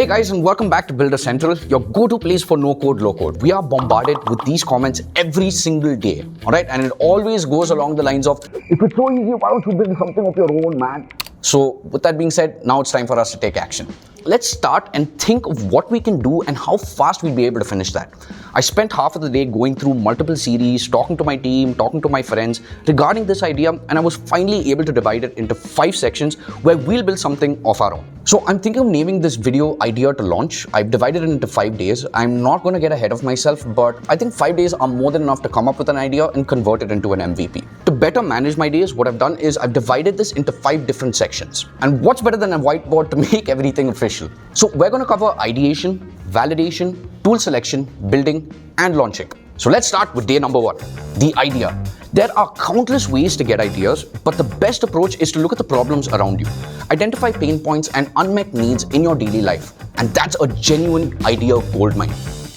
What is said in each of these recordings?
Hey guys, and welcome back to Builder Central, your go-to place for no-code, low-code. We are bombarded with these comments every single day, all right? And it always goes along the lines of, if it's so easy, why don't you build something of your own, man? So with that being said, now it's time for us to take action. Let's start and think of what we can do and how fast we'll be able to finish that. I spent half of the day going through multiple series, talking to my team, talking to my friends regarding this idea, and I was finally able to divide it into 5 sections where we'll build something of our own. So I'm thinking of naming this video idea to launch. I've divided it into 5 days. I'm not going to get ahead of myself, but I think 5 days are more than enough to come up with an idea and convert it into an MVP. To better manage my days, what I've done is I've divided this into 5 different sections. And what's better than a whiteboard to make everything official? So we're going to cover ideation, validation, tool selection, building, and launching. So let's start with day number 1, the idea. There are countless ways to get ideas, but the best approach is to look at the problems around you. Identify pain points and unmet needs in your daily life. And that's a genuine idea goldmine.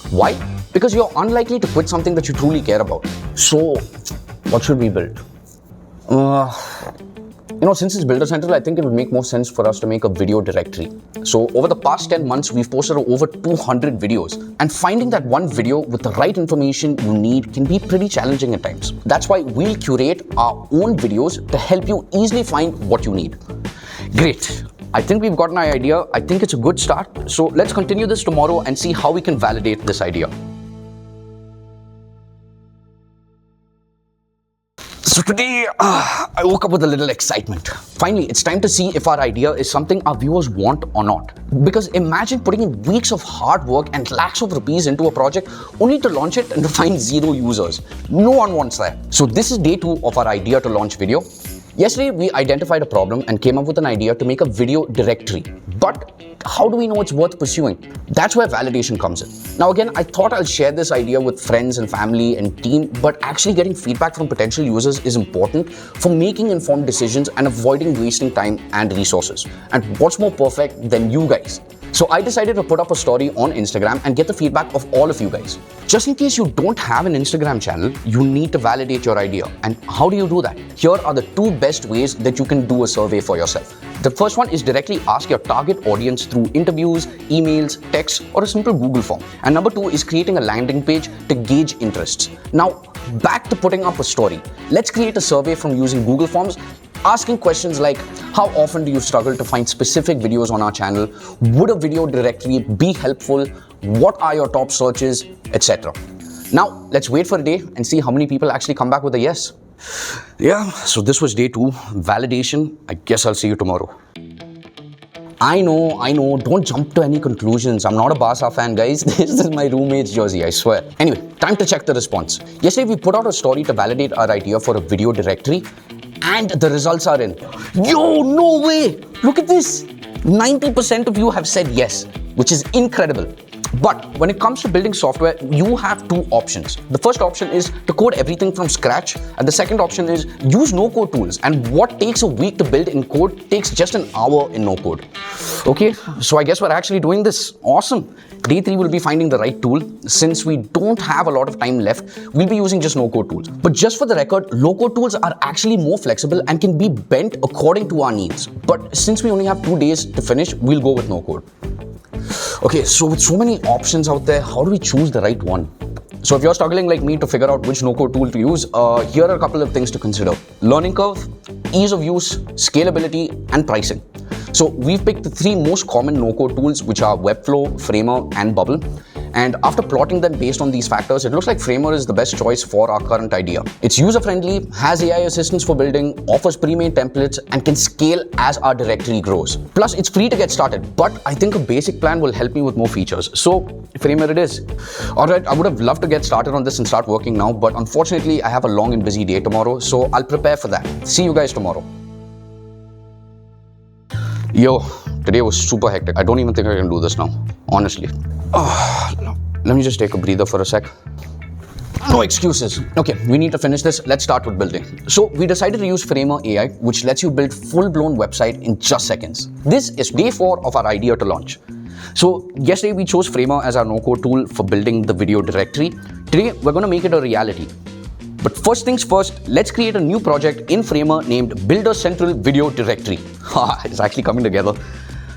Why? Because you're unlikely to quit something that you truly care about. So, what should we build? Since it's Builder Central, I think it would make more sense for us to make a video directory. So over the past 10 months, we've posted over 200 videos. And finding that one video with the right information you need can be pretty challenging at times. That's why we'll curate our own videos to help you easily find what you need. Great. I think we've got an idea. I think it's a good start. So let's continue this tomorrow and see how we can validate this idea. So today, I woke up with a little excitement. Finally, it's time to see if our idea is something our viewers want or not. Because imagine putting in weeks of hard work and lakhs of rupees into a project only to launch it and to find 0 users. No one wants that. So this is day 2 of our idea to launch video. Yesterday, we identified a problem and came up with an idea to make a video directory. But how do we know it's worth pursuing? That's where validation comes in. Now again, I thought I'll share this idea with friends and family and team, but actually getting feedback from potential users is important for making informed decisions and avoiding wasting time and resources. And what's more perfect than you guys? So I decided to put up a story on Instagram and get the feedback of all of you guys. Just in case you don't have an Instagram channel, you need to validate your idea. And how do you do that? Here are the 2 best ways that you can do a survey for yourself. The first one is directly ask your target audience through interviews, emails, texts, or a simple Google form. And number 2 is creating a landing page to gauge interests. Now, back to putting up a story. Let's create a survey from using Google Forms, asking questions like, how often do you struggle to find specific videos on our channel? Would a video directory be helpful? What are your top searches, etc. Now, let's wait for a day and see how many people actually come back with a yes. Yeah, so this was day 2, validation. I guess I'll see you tomorrow. I know, don't jump to any conclusions. I'm not a Barca fan, guys. This is my roommate's jersey, I swear. Anyway, time to check the response. Yesterday, we put out a story to validate our idea for a video directory, and the results are in. Yo, no way! Look at this! 90% of you have said yes, which is incredible. But when it comes to building software, you have 2 options. The first option is to code everything from scratch, and the second option is use no-code tools. And what takes a week to build in code takes just an hour in no-code. Okay, so I guess we're actually doing this. Awesome. Day 3 will be finding the right tool. Since we don't have a lot of time left, we'll be using just no-code tools. But just for the record, low-code tools are actually more flexible and can be bent according to our needs. But since we only have 2 days to finish, we'll go with no-code. Okay, so with so many options out there, how do we choose the right one? So if you're struggling like me to figure out which no-code tool to use, here are a couple of things to consider. Learning curve, ease of use, scalability, and pricing. So we've picked the 3 most common no-code tools, which are Webflow, Framer, and Bubble. And after plotting them based on these factors, it looks like Framer is the best choice for our current idea. It's user-friendly, has AI assistance for building, offers pre-made templates, and can scale as our directory grows. Plus, it's free to get started, but I think a basic plan will help me with more features. So, Framer it is. Alright, I would have loved to get started on this and start working now, but unfortunately, I have a long and busy day tomorrow, so I'll prepare for that. See you guys tomorrow. Yo, today was super hectic. I don't even think I can do this now, honestly. Let me just take a breather for a sec. No excuses. Okay, we need to finish this. Let's start with building. So we decided to use Framer AI, which lets you build full-blown website in just seconds. This is day 4 of our idea to launch. So yesterday we chose Framer as our no-code tool for building the video directory. Today we're going to make it a reality. But first things first, let's create a new project in Framer named Builder Central Video Directory. It's actually coming together.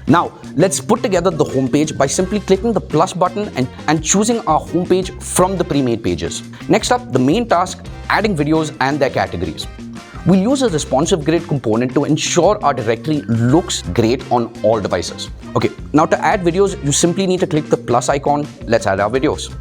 Now, let's put together the homepage by simply clicking the plus button and choosing our homepage from the pre-made pages. Next up, the main task, adding videos and their categories. We'll use a responsive grid component to ensure our directory looks great on all devices. Okay, now to add videos, you simply need to click the plus icon. Let's add our videos.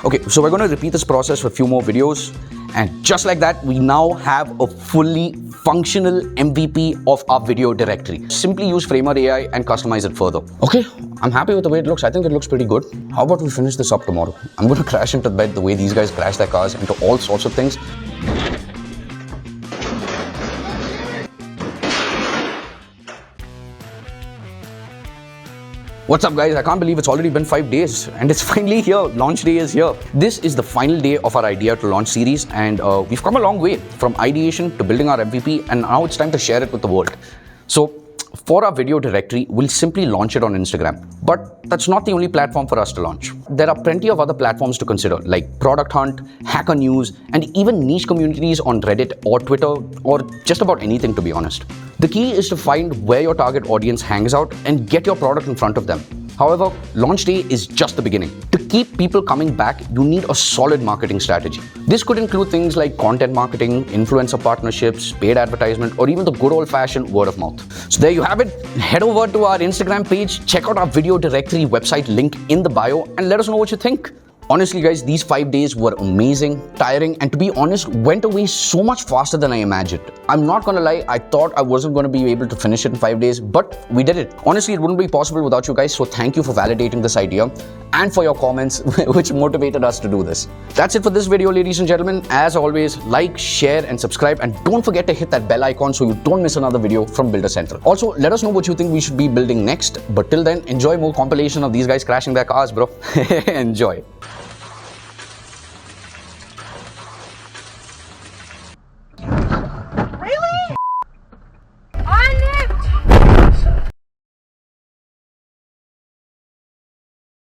Okay, so we're going to repeat this process for a few more videos. And just like that, we now have a fully functional MVP of our video directory. Simply use Framer AI and customize it further. Okay, I'm happy with the way it looks. I think it looks pretty good. How about we finish this up tomorrow? I'm going to crash into bed the way these guys crash their cars into all sorts of things. What's up guys, I can't believe it's already been 5 days and it's finally here, launch day is here. This is the final day of our idea to launch series and we've come a long way from ideation to building our MVP and now it's time to share it with the world. So for our video directory, we'll simply launch it on Instagram. But that's not the only platform for us to launch. There are plenty of other platforms to consider like Product Hunt, Hacker News, and even niche communities on Reddit or Twitter or just about anything to be honest. The key is to find where your target audience hangs out and get your product in front of them. However, launch day is just the beginning. To keep people coming back, you need a solid marketing strategy. This could include things like content marketing, influencer partnerships, paid advertisement, or even the good old-fashioned word of mouth. So there you have it. Head over to our Instagram page, check out our video directory website link in the bio, and let us know what you think. Honestly guys, these 5 days were amazing, tiring, and to be honest, went away so much faster than I imagined. I'm not gonna lie, I thought I wasn't gonna be able to finish it in 5 days, but we did it. Honestly, it wouldn't be possible without you guys, so thank you for validating this idea and for your comments, which motivated us to do this. That's it for this video, ladies and gentlemen. As always, like, share, and subscribe, and don't forget to hit that bell icon so you don't miss another video from Builder Central. Also, let us know what you think we should be building next, but till then, enjoy more compilation of these guys crashing their cars, bro. Enjoy.